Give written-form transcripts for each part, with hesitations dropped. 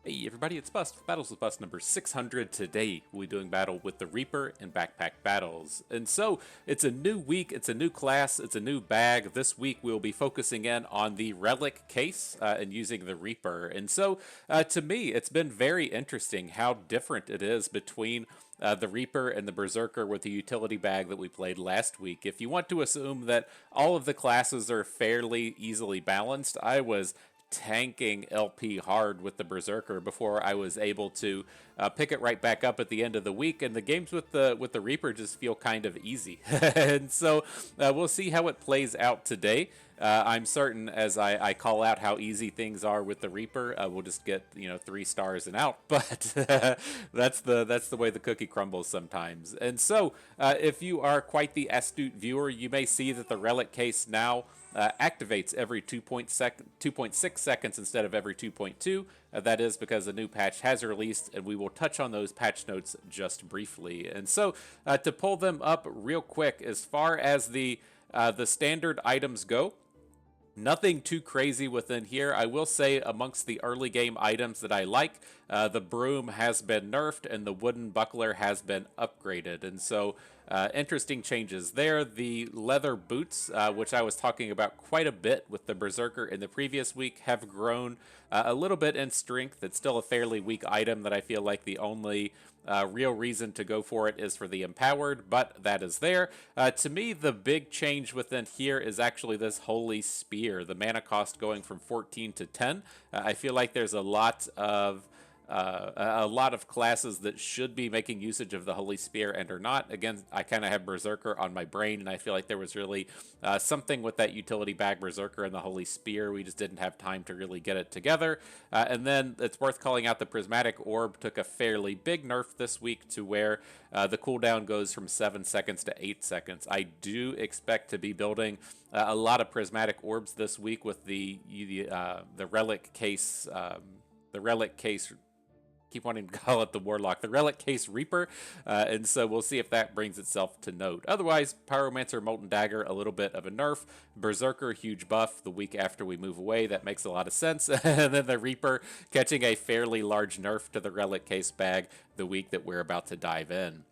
Hey everybody, it's Bust. Battles with Bust number 600. Today we'll be doing battle with the Reaper and Backpack Battles. And so it's a new week, it's a new class, it's a new bag. This week we'll be focusing in on the Relic case and using the Reaper. And so to me, it's been very interesting how different it is between the Reaper and the Berserker with the utility bag that we played last week. If you want to assume that all of the classes are fairly easily balanced, I was tanking LP hard with the Berserker before I was able to pick it right back up at the end of the week, and the games with the Reaper just feel kind of easy. And so we'll see how it plays out today. I'm certain as I call out how easy things are with the Reaper, we'll just get 3 stars and out. But that's the way the cookie crumbles sometimes. And so if you are quite the astute viewer, you may see that the Relic case now activates every 2.6 seconds instead of every 2.2. That is because a new patch has released, and we will touch on those patch notes just briefly. And so to pull them up real quick, as far as the standard items go, nothing too crazy within here. I will say amongst the early game items that I like, the broom has been nerfed and the wooden buckler has been upgraded. And so interesting changes there. The leather boots, which I was talking about quite a bit with the Berserker in the previous week, have grown a little bit in strength. It's still a fairly weak item that I feel like the only real reason to go for it is for the empowered, but that is there. To me, the big change within here is actually this Holy Spear, the mana cost going from 14 to 10. I feel like there's a lot of classes that should be making usage of the Holy Spear and are not. Again, I kind of have Berserker on my brain, and I feel like there was really something with that utility bag Berserker and the Holy Spear. We just didn't have time to really get it together. And then it's worth calling out the Prismatic Orb took a fairly big nerf this week to where the cooldown goes from 7 seconds to 8 seconds. I do expect to be building a lot of Prismatic Orbs this week with the Relic case. The Relic case, keep wanting to call it the Warlock, the Relic Case Reaper, and so we'll see if that brings itself to note. Otherwise, Pyromancer, Molten Dagger, a little bit of a nerf. Berserker, huge buff the week after we move away. That makes a lot of sense. And then the Reaper catching a fairly large nerf to the Relic Case bag the week that we're about to dive in.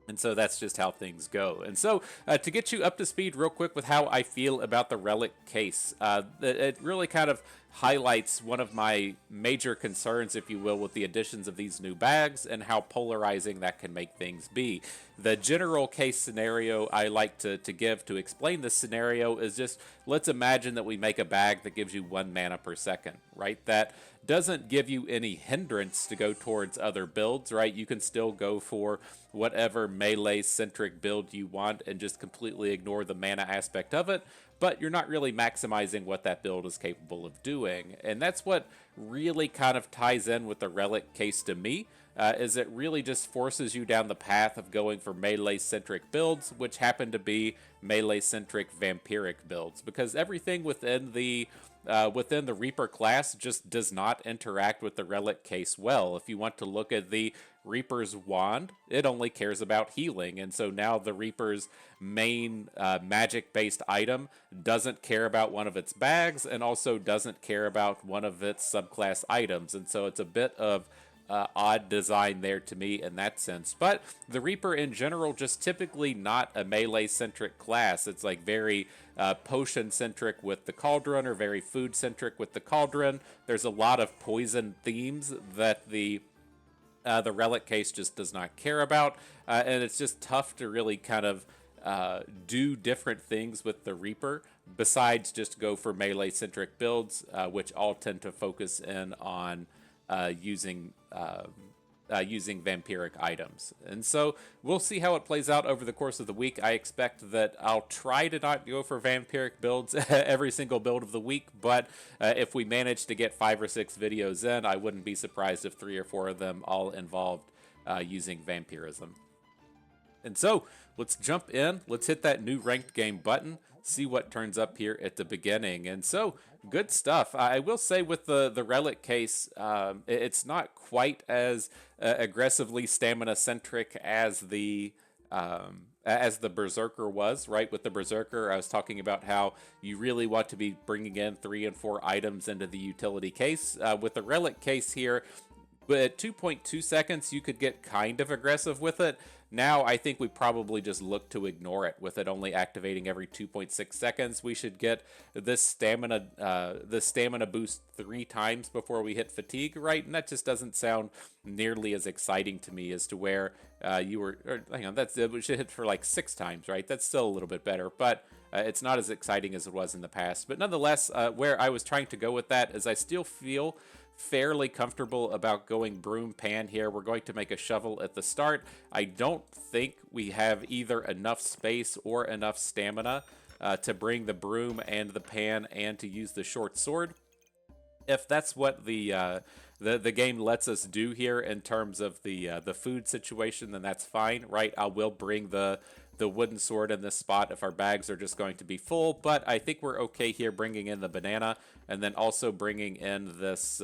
And so that's just how things go. And so to get you up to speed real quick with how I feel about the Relic case, it really kind of highlights one of my major concerns, if you will, with the additions of these new bags and how polarizing that can make things be. The general case scenario I like to give to explain this scenario is just, let's imagine that we make a bag that gives you 1 mana per second, right? That doesn't give you any hindrance to go towards other builds, right? You can still go for whatever melee-centric build you want and just completely ignore the mana aspect of it, but you're not really maximizing what that build is capable of doing. And that's what really kind of ties in with the Relic case to me, is it really just forces you down the path of going for melee-centric builds, which happen to be melee-centric vampiric builds, because everything within the Reaper class just does not interact with the Relic case well. If you want to look at the Reaper's wand, it only cares about healing, and so now the Reaper's main magic-based item doesn't care about one of its bags and also doesn't care about one of its subclass items, and so it's a bit of odd design there to me in that sense. But the Reaper in general, just typically not a melee-centric class. It's like very potion-centric with the Cauldron, or very food-centric with the Cauldron. There's a lot of poison themes that the Relic case just does not care about, and it's just tough to really kind of do different things with the Reaper besides just go for melee-centric builds, which all tend to focus in on using vampiric items. And so we'll see how it plays out over the course of the week. I expect that I'll try to not go for vampiric builds every single build of the week, but if we manage to get 5 or 6 videos in, I wouldn't be surprised if 3 or 4 of them all involved using vampirism. And so let's jump in, let's hit that new ranked game button, see what turns up here at the beginning. And so good stuff. I will say with the Relic case, it's not quite as aggressively stamina centric as the as the Berserker was, right? With the Berserker, I was talking about how you really want to be bringing in 3 and 4 items into the utility case. With the Relic case here, but at 2.2 seconds, you could get kind of aggressive with it. Now, I think we probably just look to ignore it with it only activating every 2.6 seconds. We should get this stamina boost 3 times before we hit fatigue, right? And that just doesn't sound nearly as exciting to me as to where you were. Or, hang on, we should hit for like 6 times, right? That's still a little bit better, but it's not as exciting as it was in the past. But nonetheless, where I was trying to go with that is I still feel fairly comfortable about going broom pan here. We're going to make a shovel at the start. I don't think we have either enough space or enough stamina to bring the broom and the pan and to use the short sword. If that's what the game lets us do here in terms of the food situation, then that's fine, right? I will bring the wooden sword in this spot if our bags are just going to be full, but I think we're okay here bringing in the banana and then also bringing in this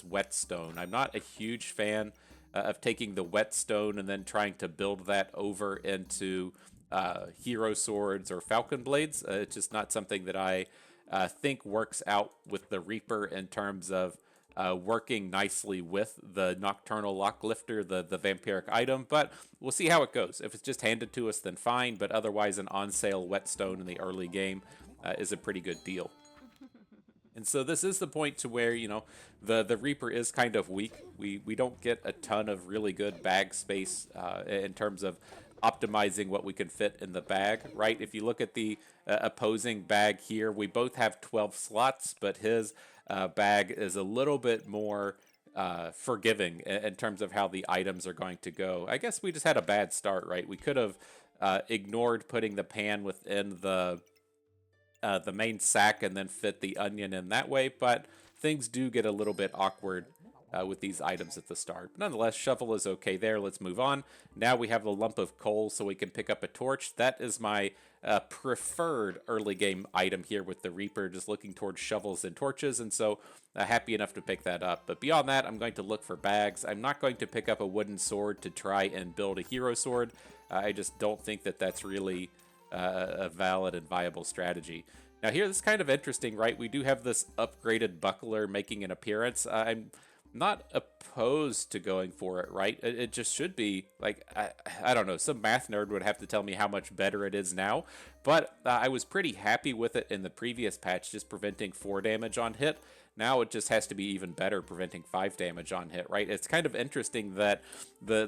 whetstone. I'm not a huge fan of taking the whetstone and then trying to build that over into hero swords or falcon blades. It's just not something that I think works out with the Reaper in terms of working nicely with the Nocturnal Lock Lifter, the vampiric item, but we'll see how it goes. If it's just handed to us, then fine, but otherwise an on-sale whetstone in the early game is a pretty good deal. And so this is the point to where, the Reaper is kind of weak. We don't get a ton of really good bag space in terms of optimizing what we can fit in the bag, right? If you look at the opposing bag here, we both have 12 slots, but his bag is a little bit more forgiving in terms of how the items are going to go. I guess we just had a bad start, right? We could have ignored putting the pan within the main sack and then fit the onion in that way, but things do get a little bit awkward with these items at the start. But nonetheless, shovel is okay there. Let's move on. Now we have the lump of coal so we can pick up a torch. That is my preferred early game item here with the Reaper, just looking towards shovels and torches, and so happy enough to pick that up. But beyond that, I'm going to look for bags. I'm not going to pick up a wooden sword to try and build a hero sword. I just don't think that that's really a valid and viable strategy. Now here, this is kind of interesting, right? We do have this upgraded buckler making an appearance. I'm not opposed to going for it, right? It just should be, like, I don't know, some math nerd would have to tell me how much better it is now, but I was pretty happy with it in the previous patch, just preventing 4 damage on hit. Now it just has to be even better, preventing 5 damage on hit, right? It's kind of interesting that the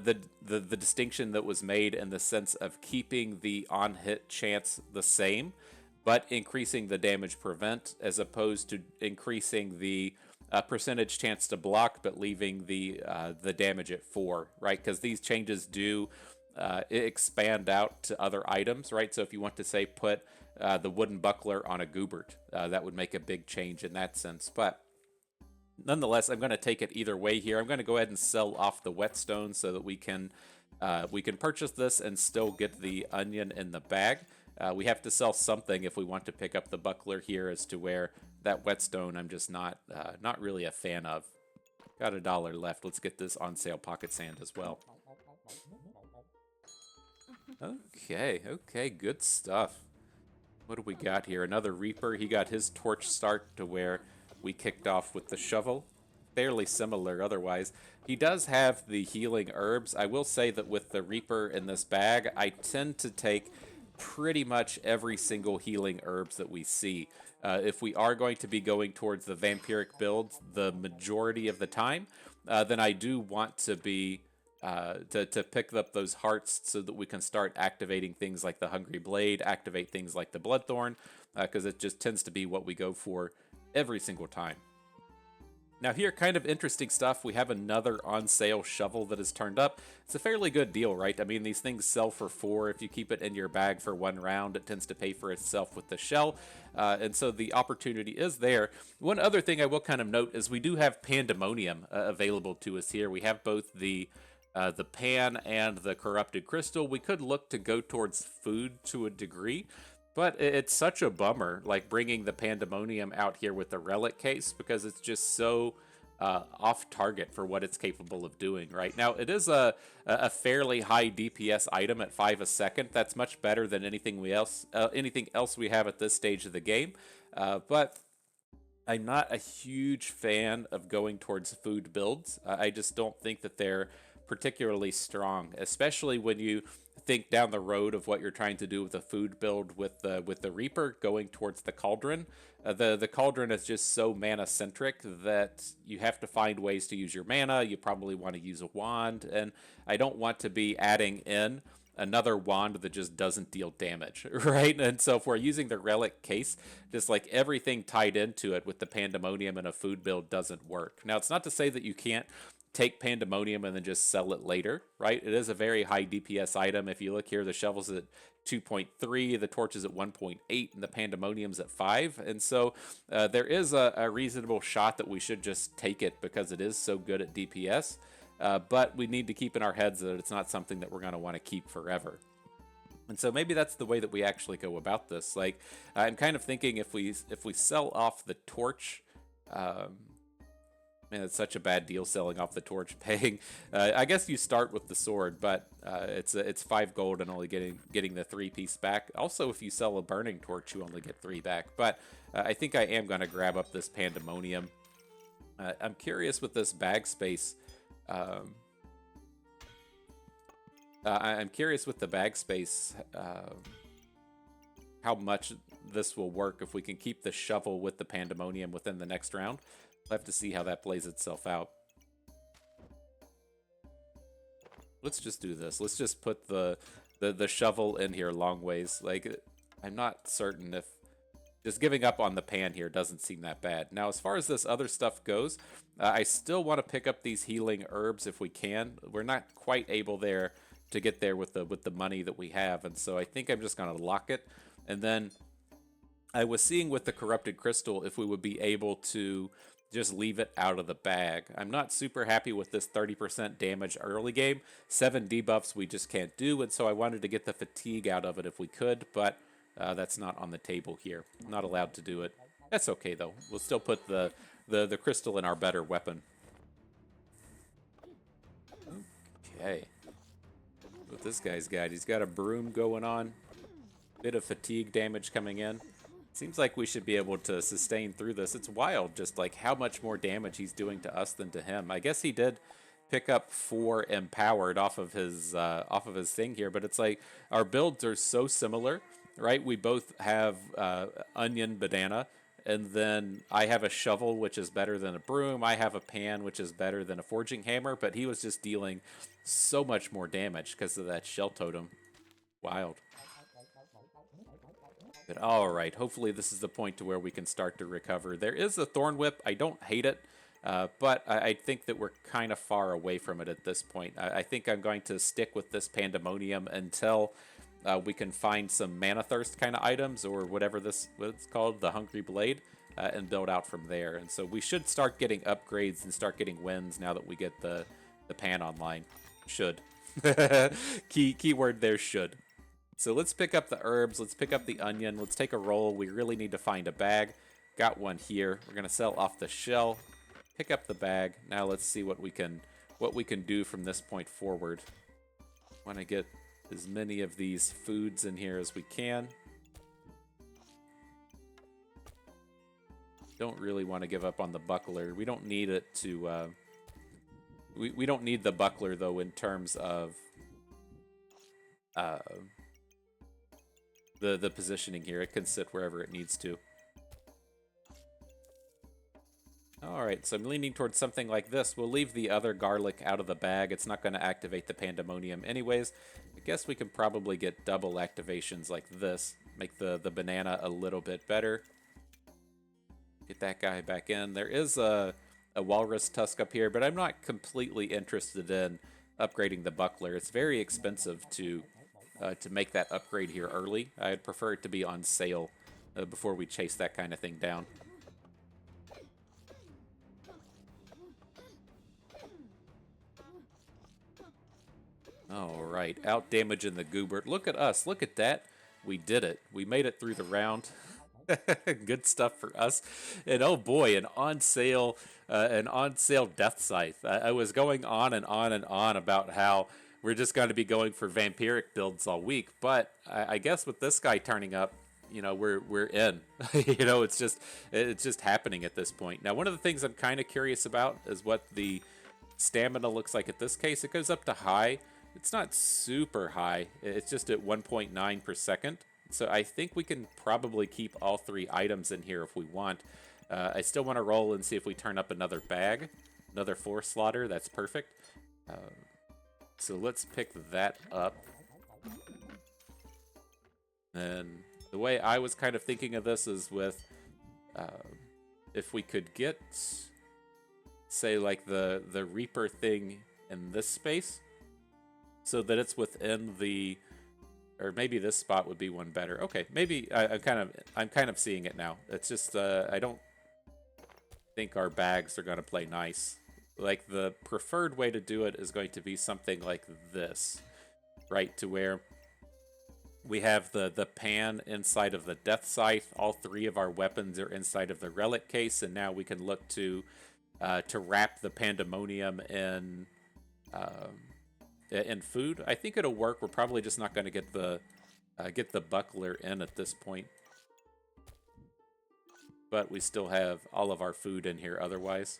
distinction that was made in the sense of keeping the on-hit chance the same, but increasing the damage prevent, as opposed to increasing the percentage chance to block, but leaving the damage at 4, right? Because these changes do expand out to other items, right? So if you want to, say, put the wooden buckler on a Goobert, that would make a big change in that sense. But nonetheless, I'm going to take it either way here. I'm going to go ahead and sell off the whetstone so that we can purchase this and still get the onion in the bag. We have to sell something if we want to pick up the buckler here, as to where that whetstone I'm just not really a fan of. Got $1 left. Let's get this on sale pocket sand as well. Okay, good stuff. What do we got here? Another Reaper. He got his torch start to where we kicked off with the shovel. Fairly similar otherwise. He does have the healing herbs. I will say that with the Reaper in this bag, I tend to take pretty much every single healing herbs that we see. If we are going to be going towards the vampiric builds the majority of the time, then I do want to be to pick up those hearts so that we can start activating things like the Hungry Blade, activate things like the Bloodthorn, because it just tends to be what we go for every single time. Now here, kind of interesting stuff. We have another on sale shovel that is turned up. It's a fairly good deal, right? I mean, these things sell for 4. If you keep it in your bag for 1 round, it tends to pay for itself with the shell. And so the opportunity is there. One other thing I will kind of note is we do have Pandemonium available to us here. We have both the pan and the corrupted crystal. We could look to go towards food to a degree, but it's such a bummer, like bringing the Pandemonium out here with the relic case, because it's just so off target for what it's capable of doing. Right now, it is a fairly high DPS item at 5 a second. That's much better than anything else we have at this stage of the game. But I'm not a huge fan of going towards food builds. I just don't think that they're particularly strong, especially when you think down the road of what you're trying to do with a food build with the Reaper going towards the Cauldron. The Cauldron is just so mana centric that you have to find ways to use your mana. You probably want to use a wand, and I don't want to be adding in another wand that just doesn't deal damage, right? And so if we're using the relic case, just like everything tied into it with the pandemonium and a food build doesn't work. Now, it's not to say that you can't take pandemonium and then just sell it later, right? It is a very high DPS item. If you look here, the shovel's at 2.3, the torch is at 1.8, and the pandemonium's at 5. And so there is a reasonable shot that we should just take it because it is so good at DPS. But we need to keep in our heads that it's not something that we're going to want to keep forever. And so maybe that's the way that we actually go about this. Like, I'm kind of thinking if we sell off the torch, man, it's such a bad deal selling off the torch, paying. I guess you start with the sword, but it's 5 gold and only getting the 3-piece back. Also, if you sell a burning torch, you only get 3 back. But I think I am going to grab up this pandemonium. I'm curious with this bag space. I'm curious with the bag space how much this will work if we can keep the shovel with the pandemonium within the next round. We'll have to see how that plays itself out. Let's just do this. Let's just put the shovel in here long ways. Like, I'm not certain if just giving up on the pan here doesn't seem that bad. Now, as far as this other stuff goes, I still want to pick up these healing herbs if we can. We're not quite able there to get there with the money that we have, and so I think I'm just going to lock it. And then I was seeing with the corrupted crystal if we would be able to just leave it out of the bag. I'm not super happy with this 30% damage early game. 7 debuffs we just can't do, and so I wanted to get the fatigue out of it if we could, but that's not on the table here. Not allowed to do it. That's okay, though. We'll still put the crystal in our better weapon. Okay. What this guy's got. He's got a broom going on. Bit of fatigue damage coming in. Seems like we should be able to sustain through this. It's wild just like how much more damage he's doing to us than to him. I guess he did pick up 4 empowered off of his thing here, but it's like our builds are so similar, right? We both have onion banana, and then I have a shovel, which is better than a broom. I have a pan, which is better than a forging hammer, but he was just dealing so much more damage because of that shell totem. Wild. But all right, hopefully this is the point to where we can start to recover. There is a thorn whip. I don't hate it, but I think that we're kind of far away from it at this point. I think I'm going to stick with this pandemonium until we can find some mana thirst kind of items or whatever what's called, the hungry blade, and build out from there. And so we should start getting upgrades and start getting wins now that we get the pan online. Should. Keyword there, should. So let's pick up the herbs, let's pick up the onion, let's take a roll. We really need to find a bag. Got one here. We're gonna sell off the shell, pick up the bag. Now let's see what we can do from this point forward. Want to get as many of these foods in here as we can. Don't really want to give up on the buckler. We don't need it to we don't need the buckler though in terms of the positioning here. It can sit wherever it needs to. Alright, so I'm leaning towards something like this. We'll leave the other garlic out of the bag. It's not going to activate the pandemonium anyways. I guess we can probably get double activations like this. Make the banana a little bit better. Get that guy back in. There is a walrus tusk up here, but I'm not completely interested in upgrading the buckler. It's very expensive to make that upgrade here early. I'd prefer it to be on sale before we chase that kind of thing down. Alright, out damage in the Goobert. Look at us, look at that. We did it. We made it through the round. Good stuff for us. And oh boy, an on sale death scythe. I was going on and on and on about how we're just going to be going for vampiric builds all week, but I guess with this guy turning up, we're in. It's just happening at this point. Now, one of the things I'm kind of curious about is what the stamina looks like at this case. It goes up to high. It's not super high. It's just at 1.9 per second. So I think we can probably keep all three items in here if we want. I still want to roll and see if we turn up another bag. Another 4 slaughter. That's perfect. So let's pick that up. And the way I was kind of thinking of this is with if we could get, say, like the Reaper thing in this space so that it's within the, or maybe this spot would be one better. Okay, maybe I'm kind of seeing it now. It's just I don't think our bags are going to play nice. Like the preferred way to do it is going to be something like this, right? To where we have the pan inside of the death scythe. All three of our weapons are inside of the relic case, and now we can look to wrap the pandemonium in food. I think it'll work. We're probably just not going to get the buckler in at this point, but we still have all of our food in here otherwise.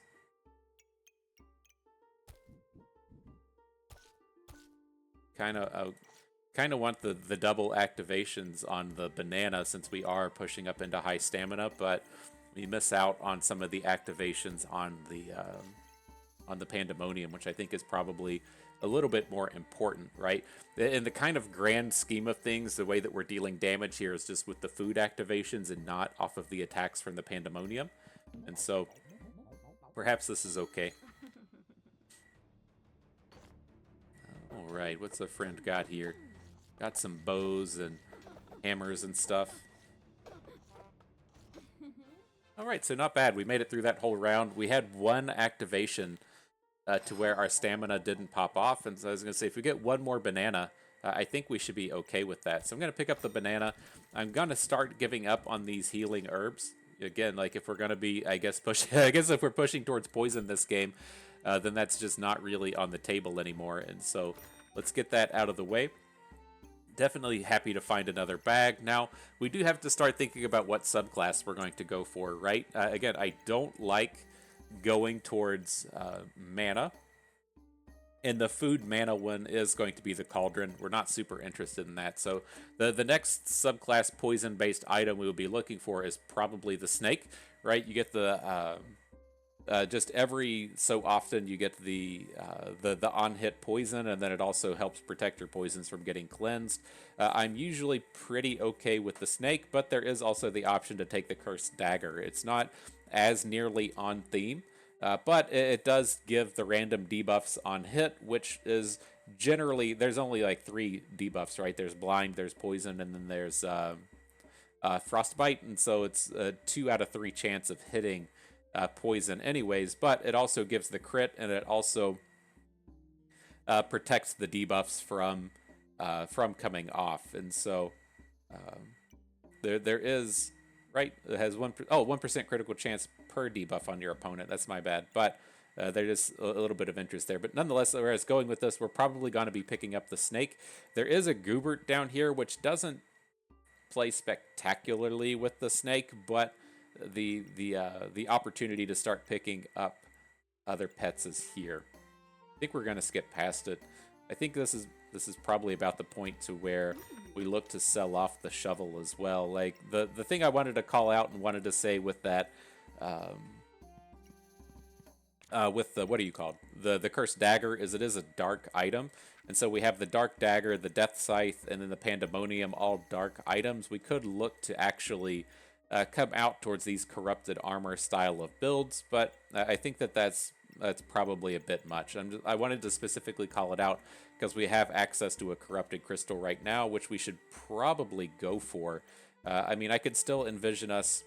Kind of want the double activations on the banana since we are pushing up into high stamina, but we miss out on some of the activations on the pandemonium, which I think is probably a little bit more important, right? In the kind of grand scheme of things, the way that we're dealing damage here is just with the food activations and not off of the attacks from the pandemonium, and so perhaps this is okay. All right, what's the friend got here? Got some bows and hammers and stuff. All right, so not bad. We made it through that whole round. We had one activation to where our stamina didn't pop off. And so I was going to say, if we get one more banana, I think we should be okay with that. So I'm going to pick up the banana. I'm going to start giving up on these healing herbs. Again, like if we're going to be, I guess, I guess if we're pushing towards poison this game, then that's just not really on the table anymore. And so let's get that out of the way. Definitely happy to find another bag. Now, we do have to start thinking about what subclass we're going to go for, right? Again, I don't like going towards mana. And the food mana one is going to be the Cauldron. We're not super interested in that. So the next subclass poison-based item we will be looking for is probably the Snake, right? You get the... just every so often you get the on-hit poison, and then it also helps protect your poisons from getting cleansed. I'm usually pretty okay with the Snake, but there is also the option to take the Cursed Dagger. It's not as nearly on theme, but it does give the random debuffs on hit, which is generally, there's only like 3 debuffs, right? There's Blind, there's Poison, and then there's Frostbite, and so it's a 2 out of 3 chance of hitting poison anyways, but it also gives the crit, and it also protects the debuffs from coming off. And so there is, right, it has 1% critical chance per debuff on your opponent. That's my bad, but there is a little bit of interest there. But nonetheless, whereas going with this, we're probably going to be picking up the Snake. There is a Goobert down here, which doesn't play spectacularly with the Snake, but the opportunity to start picking up other pets is here. I think we're going to skip past it. I think this is probably about the point to where we look to sell off the shovel as well. Like the thing I wanted to call out and wanted to say with that, with the, what are you called? The Cursed Dagger, is it is a dark item. And so we have the Dark Dagger, the Death Scythe, and then the Pandemonium, all dark items. We could look to actually come out towards these corrupted armor style of builds, but I think that's probably a bit much. I wanted to specifically call it out because we have access to a corrupted crystal right now, which we should probably go for. I mean, I could still envision us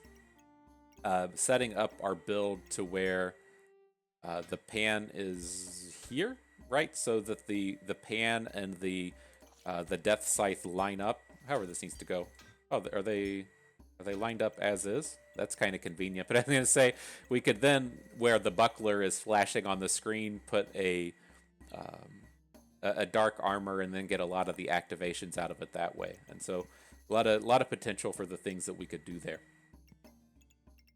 setting up our build to where the pan is here, right? So that the pan and the Death Scythe line up. However this needs to go. Oh, are they... Are they lined up as is? That's kind of convenient. But I was going to say, we could then, where the buckler is flashing on the screen, put um, a dark armor and then get a lot of the activations out of it that way. And so a lot of potential for the things that we could do there.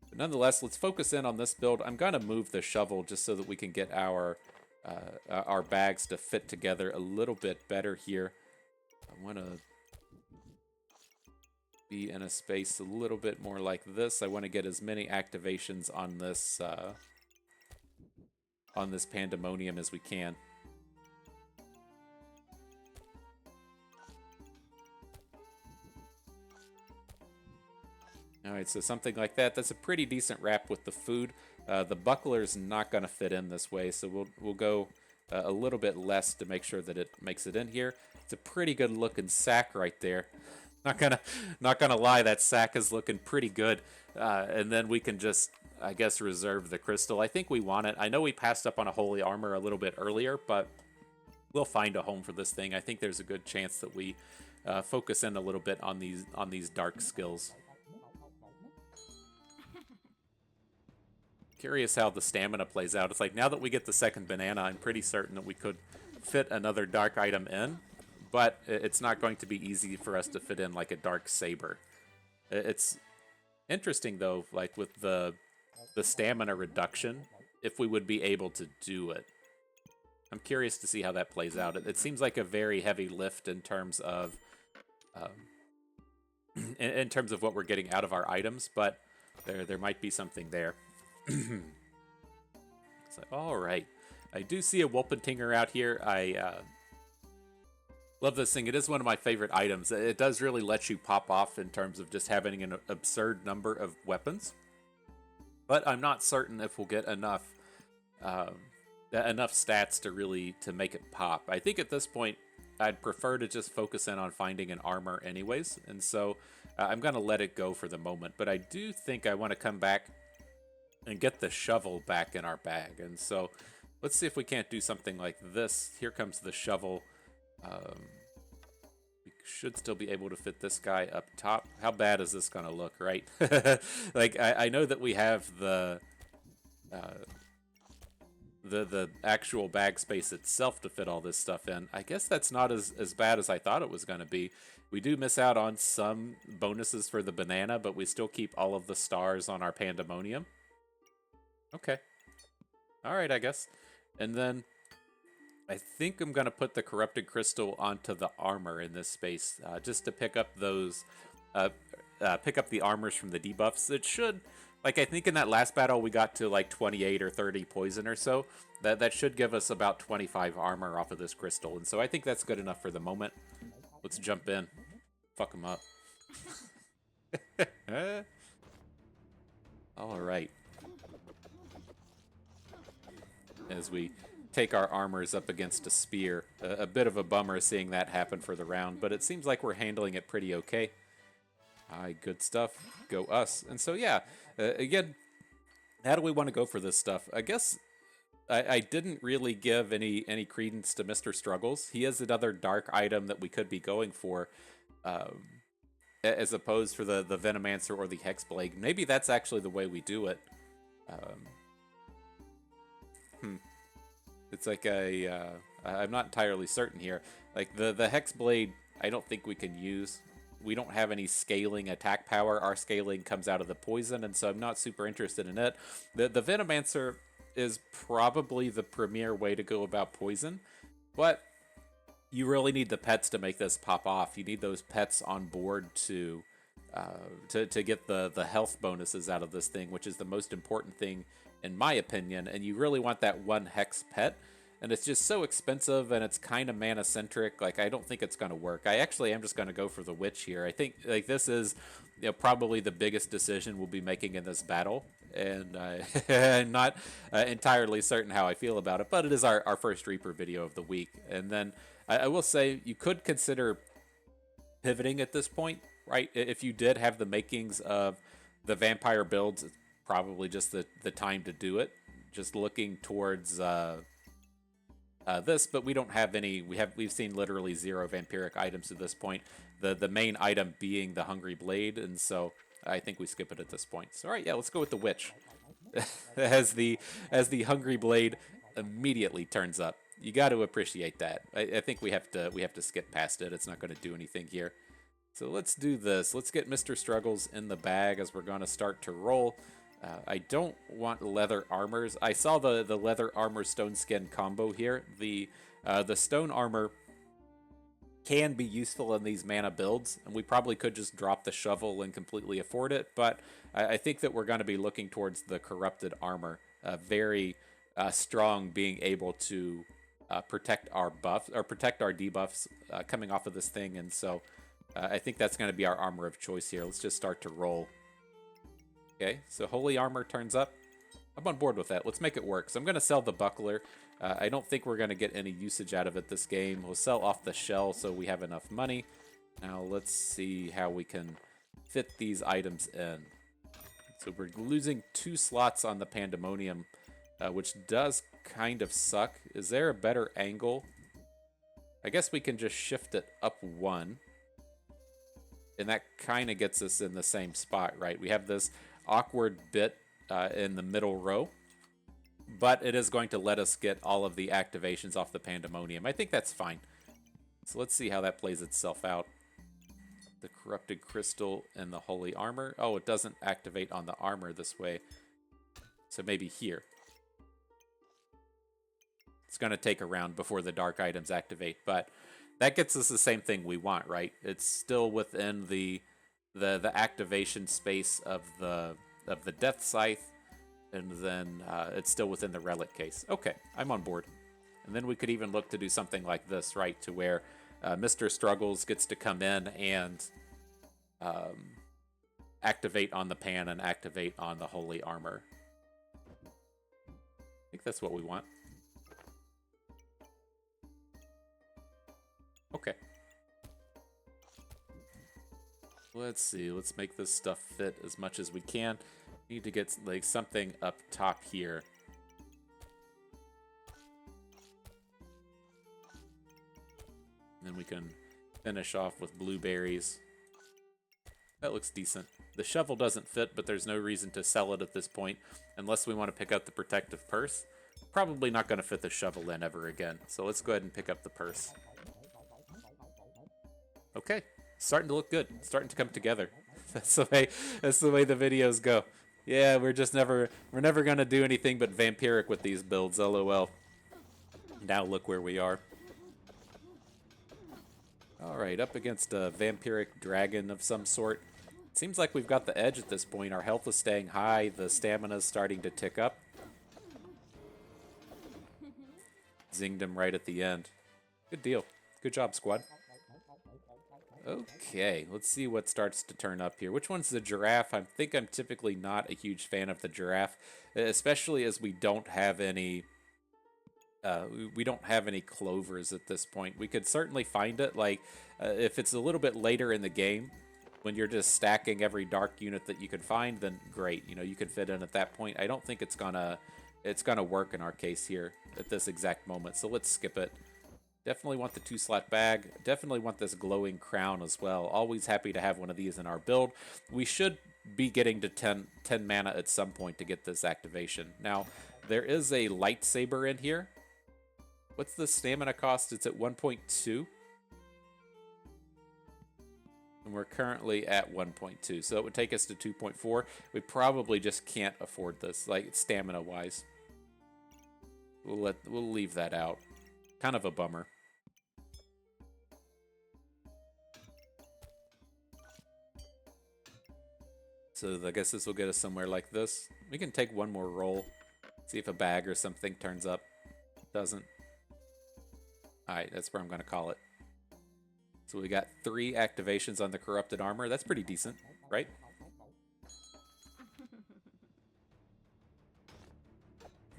But nonetheless, let's focus in on this build. I'm going to move the shovel just so that we can get our bags to fit together a little bit better here. I want to be in a space a little bit more like this. I want to get as many activations on this pandemonium as we can. All right, so something like that. That's a pretty decent wrap with the food. The buckler's not going to fit in this way, so we'll go a little bit less to make sure that it makes it in here. It's a pretty good looking sack right there. Not gonna lie, that sack is looking pretty good. And then we can just, I guess, reserve the crystal. I think we want it. I know we passed up on a holy armor a little bit earlier, but we'll find a home for this thing. I think there's a good chance that we focus in a little bit on these dark skills. Curious how the stamina plays out. It's like now that we get the second banana, I'm pretty certain that we could fit another dark item in, but it's not going to be easy for us to fit in like a dark saber. It's interesting though, like with the stamina reduction, if we would be able to do it. I'm curious to see how that plays out. It seems like a very heavy lift in terms of in terms of what we're getting out of our items, but there might be something there. It's like, all right. I do see a Wulpentinger out here. I love this thing. It is one of my favorite items. It does really let you pop off in terms of just having an absurd number of weapons. But I'm not certain if we'll get enough stats to make it pop. I think at this point, I'd prefer to just focus in on finding an armor anyways. And so I'm going to let it go for the moment. But I do think I want to come back and get the shovel back in our bag. And so let's see if we can't do something like this. Here comes the shovel. We should still be able to fit this guy up top. How bad is this going to look, right? Like, I know that we have the actual bag space itself to fit all this stuff in. I guess that's not as bad as I thought it was going to be. We do miss out on some bonuses for the banana, but we still keep all of the stars on our pandemonium. Okay. All right, I guess. And then I think I'm going to put the corrupted crystal onto the armor in this space, just to pick up those, pick up the armors from the debuffs. It should, like, I think in that last battle we got to like 28 or 30 poison or so. That should give us about 25 armor off of this crystal. And so I think that's good enough for the moment. Let's jump in. Fuck them up. All right. As we take our armors up against a spear. A bit of a bummer seeing that happen for the round, but it seems like we're handling it pretty okay. Aye, good stuff. Go us. And so, yeah, again, how do we want to go for this stuff? I guess I didn't really give any credence to Mr. Struggles. He is another dark item that we could be going for, as opposed for the Venomancer or the Hexblade. Maybe that's actually the way we do it. It's like I'm not entirely certain here. Like the Hexblade, I don't think we can use. We don't have any scaling attack power. Our scaling comes out of the poison, and so I'm not super interested in it. The Venomancer is probably the premier way to go about poison, but you really need the pets to make this pop off. You need those pets on board to get the health bonuses out of this thing, which is the most important thing in my opinion. And you really want that one hex pet, and it's just so expensive, and it's kind of mana centric. Like, I don't think it's going to work. I actually am just going to go for the witch here. I think like this is, you know, probably the biggest decision we'll be making in this battle, and I'm not entirely certain how I feel about it, but it is our first Reaper video of the week. And then I will say you could consider pivoting at this point, right? If you did have the makings of the vampire builds, it's probably just the time to do it. Just looking towards this, but we don't have any. We've seen literally 0 vampiric items at this point. The main item being the Hungry Blade, and so I think we skip it at this point. So, all right, yeah, let's go with the witch. as the hungry blade immediately turns up. You got to appreciate that. I think we have to skip past it. It's not going to do anything here. So let's do this. Let's get Mr. Struggles in the bag as we're going to start to roll. I don't want leather armors. I saw the leather armor stone skin combo here. The stone armor can be useful in these mana builds, and we probably could just drop the shovel and completely afford it, but I think that we're going to be looking towards the corrupted armor. Very strong, being able to protect our buffs, or protect our debuffs coming off of this thing, and so I think that's going to be our armor of choice here. Let's just start to roll. Okay, so Holy Armor turns up. I'm on board with that. Let's make it work. So I'm going to sell the Buckler. I don't think we're going to get any usage out of it this game. We'll sell off the shell so we have enough money. Now let's see how we can fit these items in. So we're losing 2 slots on the Pandemonium, which does kind of suck. Is there a better angle? I guess we can just shift it up 1. And that kind of gets us in the same spot, right? We have this awkward bit in the middle row, but it is going to let us get all of the activations off the Pandemonium. I think that's fine. So let's see how that plays itself out. The Corrupted Crystal and the Holy Armor. Oh, it doesn't activate on the armor this way. So maybe here. It's going to take a round before the dark items activate, but that gets us the same thing we want, right? It's still within the activation space of the Death Scythe, and then it's still within the Relic case. Okay, I'm on board. And then we could even look to do something like this, right? To where Mr. Struggles gets to come in and activate on the Pan and activate on the Holy Armor. I think that's what we want. Okay. Let's see. Let's make this stuff fit as much as we can. Need to get like something up top here. And then we can finish off with blueberries. That looks decent. The shovel doesn't fit, but there's no reason to sell it at this point unless we want to pick up the protective purse. Probably not going to fit the shovel in ever again. So let's go ahead and pick up the purse. Okay, starting to look good. Starting to come together. That's the way the videos go. Yeah, we're never gonna do anything but Vampiric with these builds, lol. Now look where we are. Alright, up against a Vampiric dragon of some sort. It seems like we've got the edge at this point. Our health is staying high, the stamina's starting to tick up. Zinged him right at the end. Good deal. Good job, squad. Okay, let's see what starts to turn up here. Which one's the giraffe? I think I'm typically not a huge fan of the giraffe, especially as we don't have any clovers at this point. We could certainly find it, like if it's a little bit later in the game, when you're just stacking every dark unit that you can find, then great. You know, you can fit in at that point. I don't think it's gonna work in our case here at this exact moment. So let's skip it. Definitely want the 2-slot bag. Definitely want this glowing crown as well. Always happy to have one of these in our build. We should be getting to 10 mana at some point to get this activation. Now, there is a lightsaber in here. What's the stamina cost? It's at 1.2. And we're currently at 1.2. So it would take us to 2.4. We probably just can't afford this, like stamina-wise. We'll leave that out. Kind of a bummer. So I guess this will get us somewhere like this. We can take one more roll. See if a bag or something turns up. Doesn't. Alright, that's where I'm going to call it. So we got 3 activations on the Corrupted Armor. That's pretty decent, right?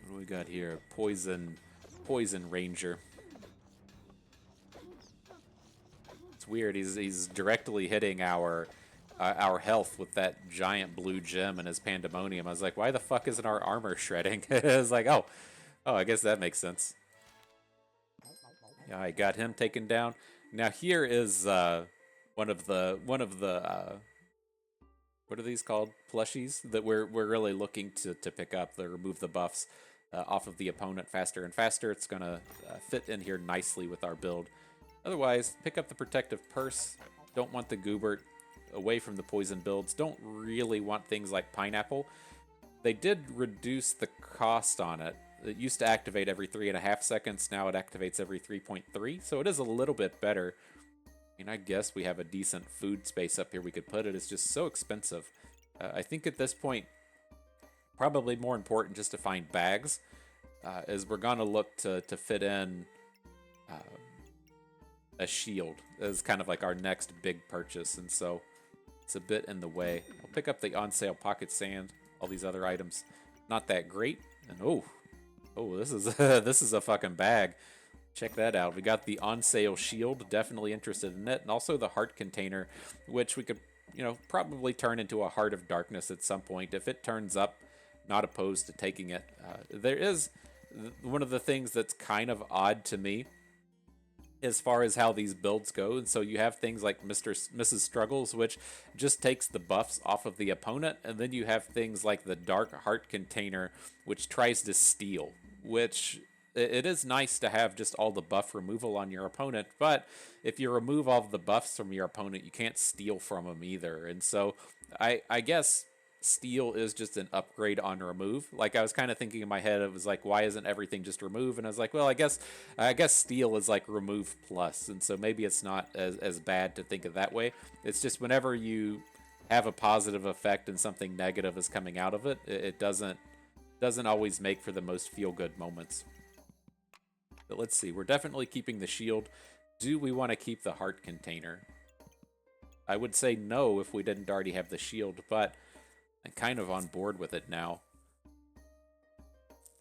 What do we got here? Poison Ranger. It's weird. He's directly hitting our health with that giant blue gem and his Pandemonium. I was like, why the fuck isn't our armor shredding? It was like, oh, I guess that makes sense. Yeah, I got him taken down. Now here is one of the what are these called? Plushies that we're really looking to pick up. That remove the buffs off of the opponent faster and faster. It's gonna fit in here nicely with our build. Otherwise, pick up the protective purse. Don't want the Goobert. Away from the poison builds. Don't really want things like pineapple. They did reduce the cost on it. It used to activate every 3.5 seconds. Now it activates every 3.3. So it is a little bit better. I mean, I guess we have a decent food space up here we could put it. It's just so expensive. I think at this point, probably more important just to find bags, as we're going to look to fit in a shield as kind of like our next big purchase. And so it's a bit in the way. I'll pick up the on sale pocket sand. All these other items, not that great. And oh, this is this is a fucking bag. Check that out. We got the on sale shield. Definitely interested in it, and also the heart container, which we could, probably turn into a heart of darkness at some point if it turns up. Not opposed to taking it. There is one of the things that's kind of odd to me as far as how these builds go. And so you have things like Mrs. Struggles, which just takes the buffs off of the opponent, and then you have things like the Dark Heart Container, which tries to steal, which it is nice to have just all the buff removal on your opponent, but if you remove all of the buffs from your opponent, you can't steal from them either. And so I guess steal is just an upgrade on remove. Like, I was kind of thinking in my head, it was like, why isn't everything just remove? And I was like, well, I guess steal is like remove plus, and so maybe it's not as bad to think of that way. It's just whenever you have a positive effect and something negative is coming out of it, it doesn't always make for the most feel good moments. But let's see, we're definitely keeping the shield. Do we want to keep the heart container? I would say no if we didn't already have the shield, but I'm kind of on board with it now.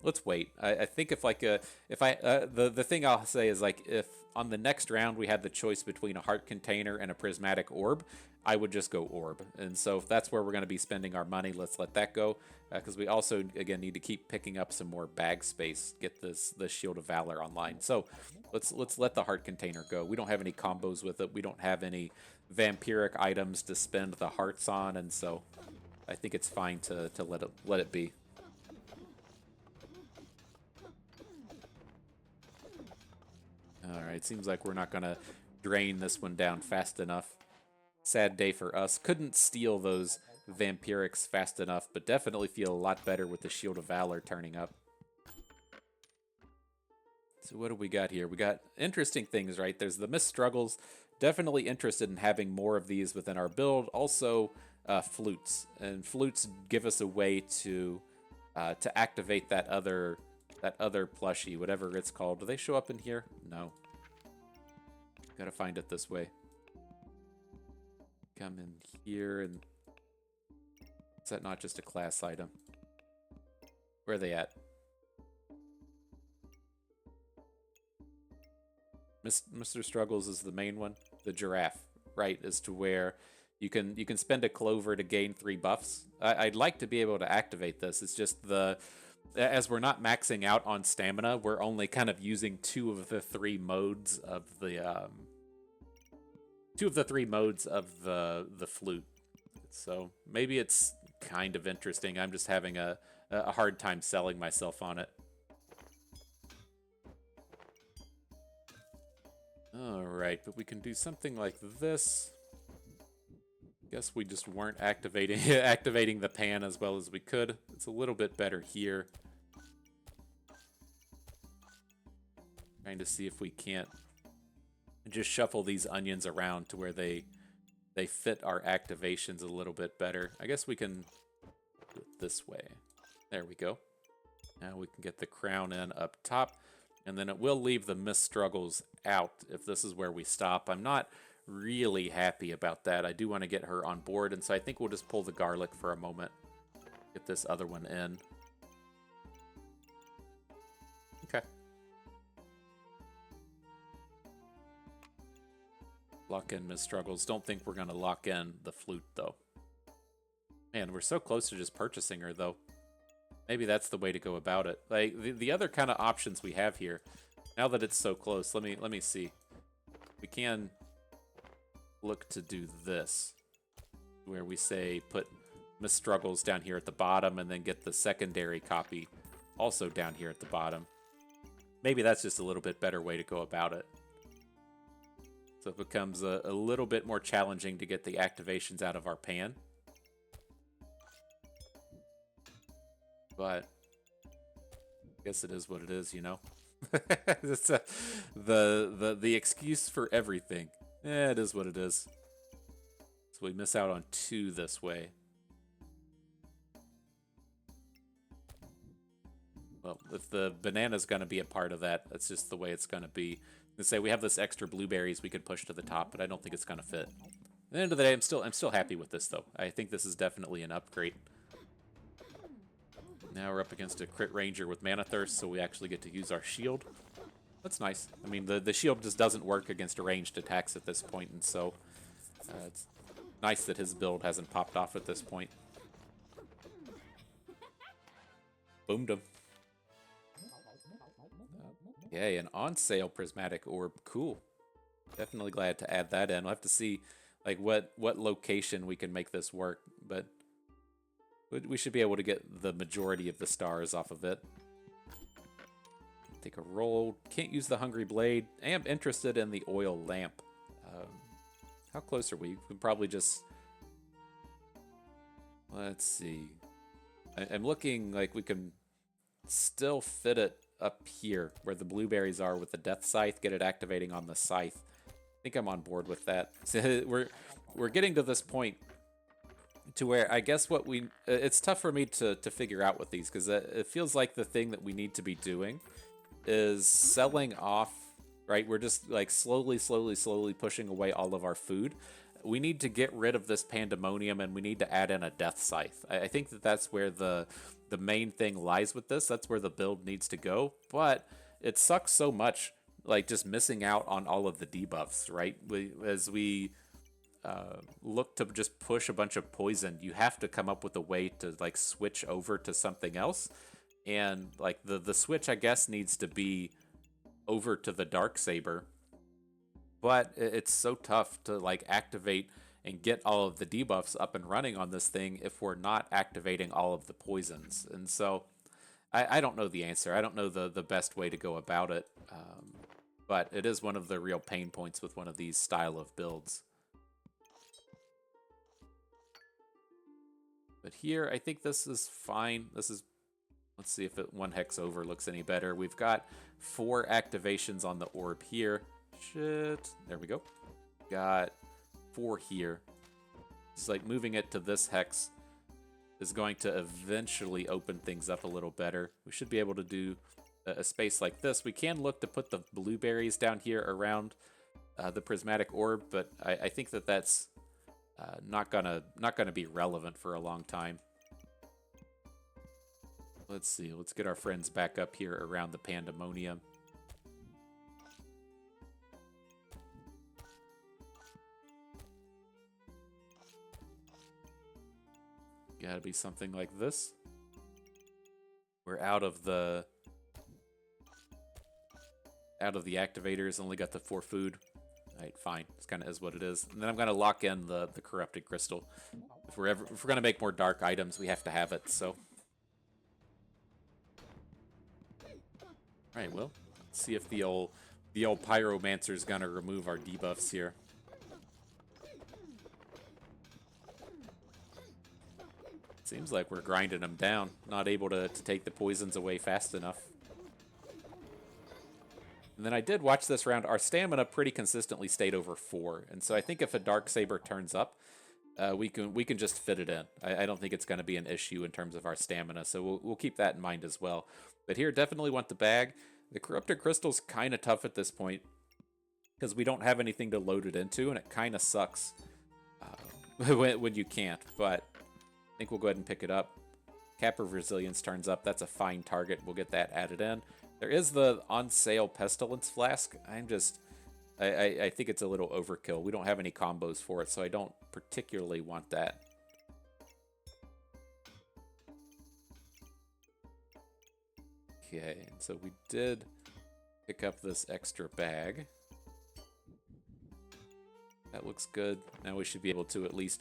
Let's wait. I think if the thing I'll say is, like, if on the next round we had the choice between a heart container and a prismatic orb, I would just go orb. And so if that's where we're going to be spending our money, let's let that go, because we also again need to keep picking up some more bag space, get the Shield of Valor online. So let's let the heart container go. We don't have any combos with it. We don't have any vampiric items to spend the hearts on, and so I think it's fine to let it be. Alright, seems like we're not going to drain this one down fast enough. Sad day for us. Couldn't steal those Vampirics fast enough, but definitely feel a lot better with the Shield of Valor turning up. So what do we got here? We got interesting things, right? There's the Mist Struggles. Definitely interested in having more of these within our build. Also, flutes. And flutes give us a way to activate that other plushie, whatever it's called. Do they show up in here? No. Gotta find it this way. Come in here, and is that not just a class item? Where are they at? Mr. Struggles is the main one. The giraffe, right, is to where you can spend a clover to gain 3 buffs. I'd like to be able to activate this. It's just as we're not maxing out on stamina, we're only kind of using 2 of the 3 modes of the flute. So maybe it's kind of interesting. I'm just having a hard time selling myself on it. Alright, but we can do something like this. Guess we just weren't activating the pan as well as we could. It's a little bit better here. Trying to see if we can't just shuffle these onions around to where they fit our activations a little bit better. I guess we can do it this way. There we go. Now we can get the crown in up top, and then it will leave the Mist Struggles out if this is where we stop. I'm not really happy about that. I do want to get her on board, and so I think we'll just pull the garlic for a moment. Get this other one in. Okay. Lock in Mist Struggles. Don't think we're going to lock in the flute, though. Man, we're so close to just purchasing her, though. Maybe that's the way to go about it. Like, the other kind of options we have here, now that it's so close, let me see. We can look to do this, where we say put Miss Struggles down here at the bottom, and then get the secondary copy also down here at the bottom. Maybe that's just a little bit better way to go about it. So it becomes a little bit more challenging to get the activations out of our pan. But I guess it is what it is, you know? It's the excuse for everything. It is what it is. So we miss out on 2 this way. Well, if the banana's going to be a part of that, that's just the way it's going to be. Let's say we have this extra blueberries we could push to the top, but I don't think it's going to fit. At the end of the day, I'm still happy with this, though. I think this is definitely an upgrade. Now we're up against a crit ranger with Mana Thirst, so we actually get to use our shield. That's nice. I mean, the shield just doesn't work against ranged attacks at this point, and so it's nice that his build hasn't popped off at this point. Boomed him. Yay, an on-sale prismatic orb. Cool. Definitely glad to add that in. We'll have to see like what location we can make this work, but we should be able to get the majority of the stars off of it. Take a roll. Can't use the Hungry Blade. I am interested in the oil lamp. How close are we? We can probably just... Let's see. I'm looking like we can still fit it up here where the blueberries are with the Death Scythe, get it activating on the Scythe. I think I'm on board with that. So we're getting to this point to where I guess what we... It's tough for me to figure out with these, because it feels like the thing that we need to be doing is selling off, right? We're just like slowly pushing away all of our food. We need to get rid of this pandemonium, and we need to add in a Death Scythe. I think that's where the main thing lies with this. That's where the build needs to go. But it sucks so much, like just missing out on all of the debuffs, right? As we look to just push a bunch of poison, you have to come up with a way to like switch over to something else. And like the switch, I guess, needs to be over to the Darksaber. But it's so tough to like activate and get all of the debuffs up and running on this thing if we're not activating all of the poisons. And so I don't know the answer. I don't know the best way to go about it. But it is one of the real pain points with one of these style of builds. But here, I think this is fine. This is... Let's see if one hex over looks any better. We've got 4 activations on the orb here. Shit. There we go. Got 4 here. It's like moving it to this hex is going to eventually open things up a little better. We should be able to do a space like this. We can look to put the blueberries down here around the prismatic orb, but I think that's not gonna be relevant for a long time. Let's see. Let's get our friends back up here around the pandemonium. Gotta be something like this. We're out of the activators, only got the 4 food. Alright, fine. It's kind of is what it is. And then I'm gonna lock in the corrupted crystal. If we're gonna make more dark items, we have to have it. So, alright, well, let's see if the old pyromancer's gonna remove our debuffs here. Seems like we're grinding them down, not able to take the poisons away fast enough. And then I did watch this round. Our stamina pretty consistently stayed over 4, and so I think if a Darksaber turns up, we can just fit it in. I don't think it's going to be an issue in terms of our stamina, so we'll keep that in mind as well. But here, definitely want the bag. The Corrupted Crystal's kind of tough at this point because we don't have anything to load it into, and it kind of sucks when you can't. But I think we'll go ahead and pick it up. Cap of Resilience turns up. That's a fine target. We'll get that added in. There is the on-sale Pestilence Flask. I think it's a little overkill. We don't have any combos for it, so I don't particularly want that. Okay, and so we did pick up this extra bag. That looks good. Now we should be able to at least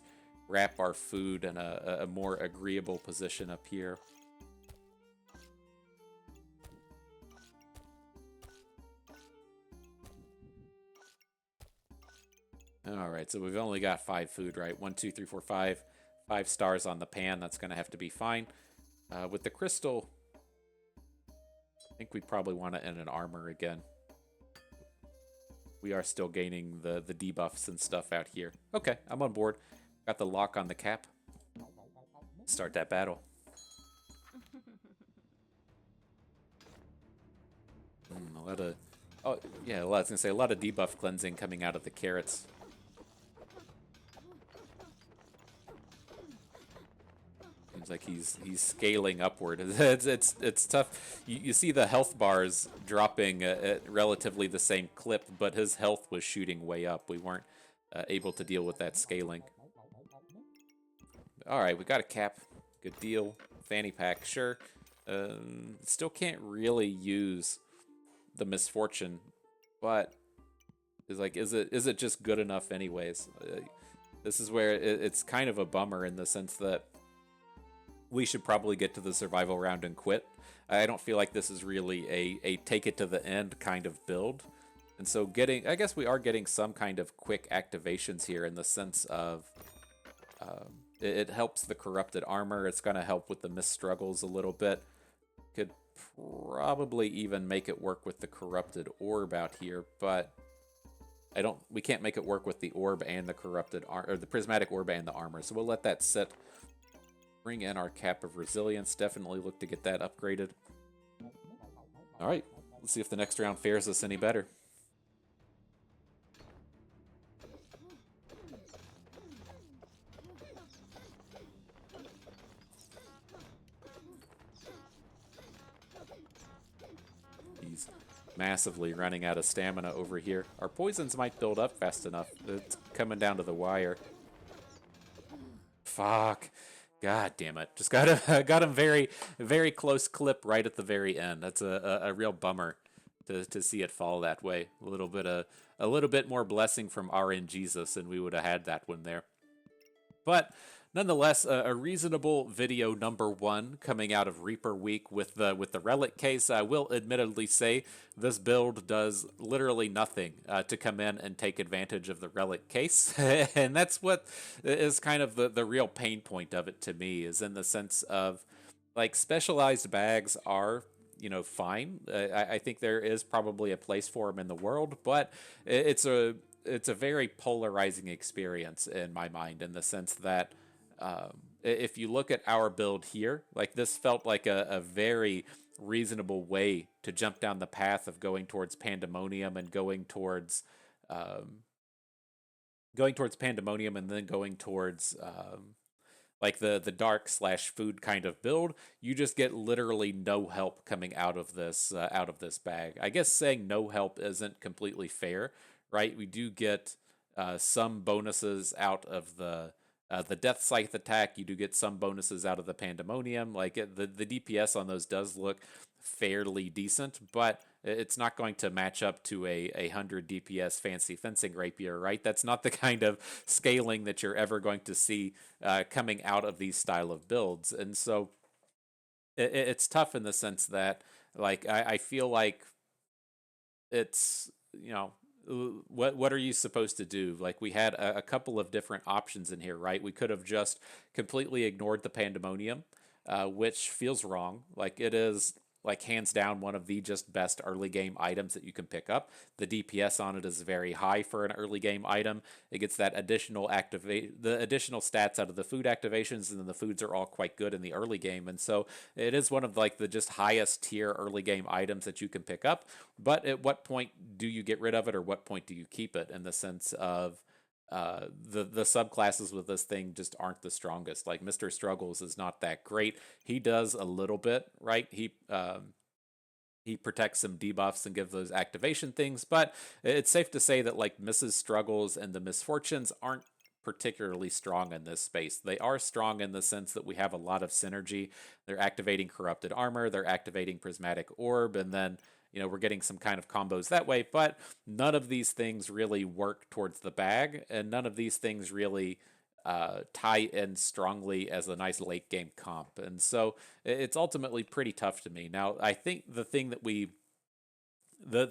wrap our food in a more agreeable position up here. All right, so we've only got 5 food, right? 1, 2, 3, 4, 5. 5 stars on the pan. That's going to have to be fine. With the crystal, I think we probably want to end an armor again. We are still gaining the debuffs and stuff out here. Okay, I'm on board. Got the lock on the cap. Start that battle. A lot of... Oh, yeah, I was going to say, a lot of debuff cleansing coming out of the carrots. Seems like he's scaling upward. It's tough. You see the health bars dropping at relatively the same clip, but his health was shooting way up. We weren't able to deal with that scaling. All right, we got a cap. Good deal. Fanny pack, sure. Still can't really use the misfortune, but is it just good enough anyways? This is where it's kind of a bummer in the sense that we should probably get to the survival round and quit. I don't feel like this is really a take it to the end kind of build. And so I guess we are getting some kind of quick activations here in the sense of it helps the corrupted armor. It's going to help with the mist struggles a little bit. Could probably even make it work with the corrupted orb out here, but we can't make it work with the orb and the corrupted or the prismatic orb and the armor. So we'll let that sit. Bring in our cap of resilience. Definitely look to get that upgraded. All right, let's see if the next round fares us any better. He's massively running out of stamina over here. Our poisons might build up fast enough. It's coming down to the wire. Fuck. God damn it. Just got him very, very close clip right at the very end. That's a real bummer to see it fall that way. A little bit more blessing from RN Jesus, and we would have had that one there. But nonetheless, a reasonable video number 1 coming out of Reaper Week with the relic case. I will admittedly say this build does literally nothing to come in and take advantage of the relic case, and that's what is kind of the real pain point of it to me, is in the sense of like specialized bags are fine. I think there is probably a place for them in the world, but it's a very polarizing experience in my mind, in the sense that if you look at our build here, like this felt like a very reasonable way to jump down the path of going towards Pandemonium and going towards Pandemonium and then going towards like the dark / food kind of build. You just get literally no help coming out of this bag. I guess saying no help isn't completely fair, right? We do get some bonuses out of the Death Scythe attack. You do get some bonuses out of the Pandemonium. Like the DPS on those does look fairly decent, but it's not going to match up to a 100 DPS fancy fencing rapier, right? That's not the kind of scaling that you're ever going to see coming out of these style of builds. And so it's tough in the sense that, like, I feel like it's, what are you supposed to do? Like, we had a couple of different options in here, right? We could have just completely ignored the Pandemonium, which feels wrong. Like, it is, like, hands down one of the just best early game items that you can pick up. The DPS on it is very high for an early game item. It gets that additional the additional stats out of the food activations, and then the foods are all quite good in the early game. And so it is one of like the just highest tier early game items that you can pick up. But at what point do you get rid of it, or what point do you keep it, in the sense of the subclasses with this thing just aren't the strongest. Like Mr. Struggles is not that great. He does a little bit, right? He protects some debuffs and gives those activation things, but it's safe to say that like Mrs. Struggles and the Misfortunes aren't particularly strong in this space. They are strong in the sense that we have a lot of synergy. They're activating Corrupted Armor, they're activating Prismatic Orb, and then we're getting some kind of combos that way, but none of these things really work towards the bag, and none of these things really tie in strongly as a nice late game comp. And so it's ultimately pretty tough to me. Now, I think the thing that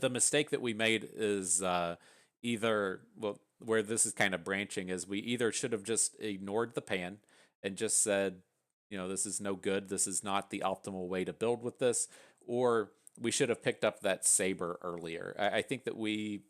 the mistake that we made is either, well, where this is kind of branching is we either should have just ignored the pan and just said, this is no good. This is not the optimal way to build with this, or we should have picked up that saber earlier. I think that we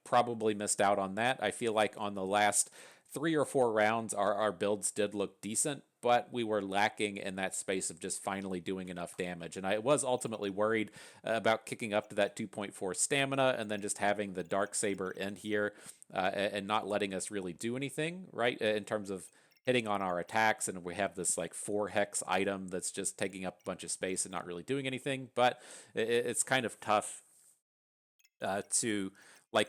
probably missed out on that. I feel like on the last 3 or 4 rounds, our builds did look decent, but we were lacking in that space of just finally doing enough damage. And I was ultimately worried about kicking up to that 2.4 stamina and then just having the Dark Saber in here and not letting us really do anything, right? In terms of hitting on our attacks, and we have this 4 hex item that's just taking up a bunch of space and not really doing anything. But it's kind of tough to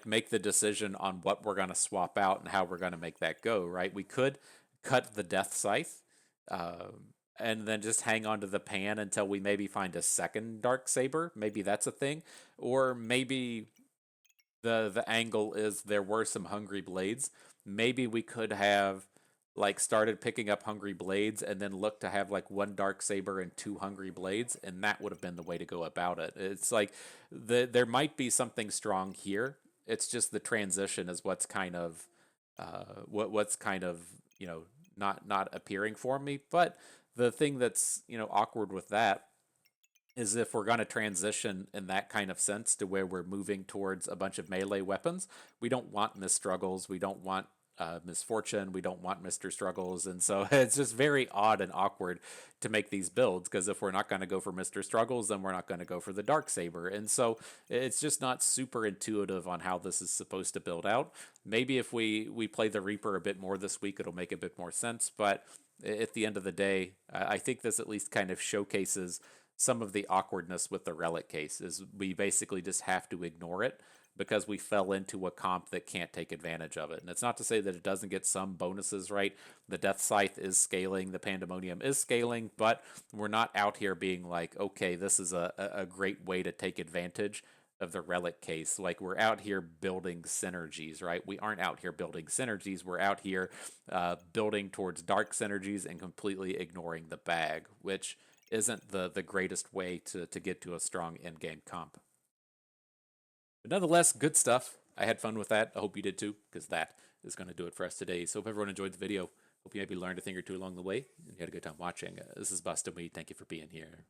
make the decision on what we're going to swap out and how we're going to make that go, right? We could cut the Death Scythe and then just hang on to the pan until we maybe find a second Dark Saber. Maybe that's a thing. Or maybe the angle is there were some Hungry Blades. Maybe we could have started picking up Hungry Blades and then look to have 1 Dark Saber and 2 Hungry Blades, and that would have been the way to go about it. It's there might be something strong here. It's just the transition is what's kind of what's kind of not appearing for me. But the thing that's awkward with that is if we're going to transition in that kind of sense to where we're moving towards a bunch of melee weapons, we don't want Misstruggles, we don't want Misfortune, we don't want Mr. Struggles, and so it's just very odd and awkward to make these builds, because if we're not going to go for Mr. Struggles, then we're not going to go for the Dark Saber, and so it's just not super intuitive on how this is supposed to build out. Maybe if we play the Reaper a bit more this week, it'll make a bit more sense, but at the end of the day, I think this at least kind of showcases some of the awkwardness with the Relic case. Is we basically just have to ignore it because we fell into a comp that can't take advantage of it. And it's not to say that it doesn't get some bonuses, right? The Death Scythe is scaling, the Pandemonium is scaling, but we're not out here being like, okay, this is a great way to take advantage of the Relic case. We're out here building synergies, right? We aren't out here building synergies. We're out here building towards dark synergies and completely ignoring the bag, which isn't the greatest way to get to a strong end-game comp. But nonetheless, good stuff. I had fun with that. I hope you did too, because that is going to do it for us today. So hope everyone enjoyed the video. Hope you maybe learned a thing or two along the way, and you had a good time watching. This is Bustin' Weed. Thank you for being here.